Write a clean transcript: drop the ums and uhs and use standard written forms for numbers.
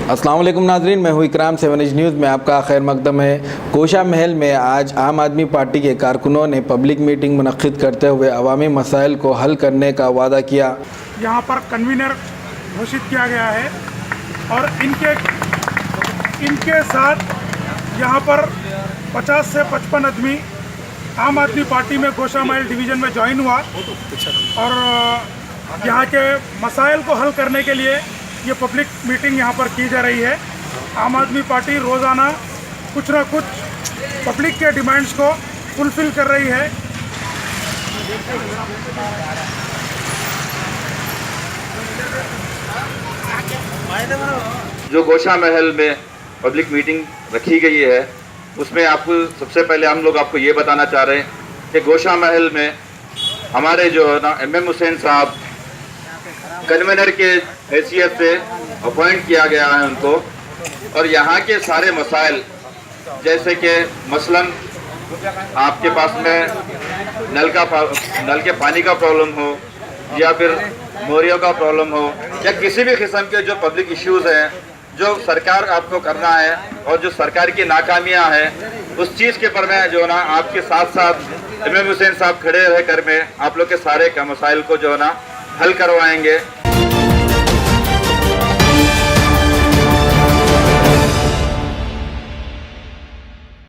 अस्सलाम वालेकुम नाजरीन, मैं हूँ इकराम 7 न्यूज़ में आपका खैर मकदम है। गोशा महल में आज आम आदमी पार्टी के कारकुनों ने पब्लिक मीटिंग मुनक्किद करते हुए अवामी मसाइल को हल करने का वादा किया। यहाँ पर कन्वीनर घोषित किया गया है और इनके साथ यहाँ पर 50 से 55 आदमी आम आदमी पार्टी में गोशा महल डिवीज़न में ज्वाइन हुआ और यहाँ के मसाइल को हल करने के लिए ये पब्लिक मीटिंग यहाँ पर की जा रही है। आम आदमी पार्टी रोज़ाना कुछ ना कुछ पब्लिक के डिमांड्स को फुलफ़िल कर रही है। जो गोशा महल में पब्लिक मीटिंग रखी गई है उसमें आपको सबसे पहले हम लोग आपको ये बताना चाह रहे हैं कि गोशा महल में हमारे जो है ना MM हुसैन साहब कन्वीनर के हैसियत से अपॉइंट किया गया है उनको, और यहाँ के सारे मसाइल जैसे कि मसलन आपके पास में नल के पानी का प्रॉब्लम हो या फिर मोरियों का प्रॉब्लम हो या किसी भी किस्म के जो पब्लिक इश्यूज़ हैं जो सरकार आपको करना है और जो सरकार की नाकामियाँ हैं उस चीज़ के पर मैं जो है ना आपके साथ साथ MM हुसैन साहब खड़े रह कर में आप लोग के सारे का मसाइल को जो है ना हल करवाएंगे।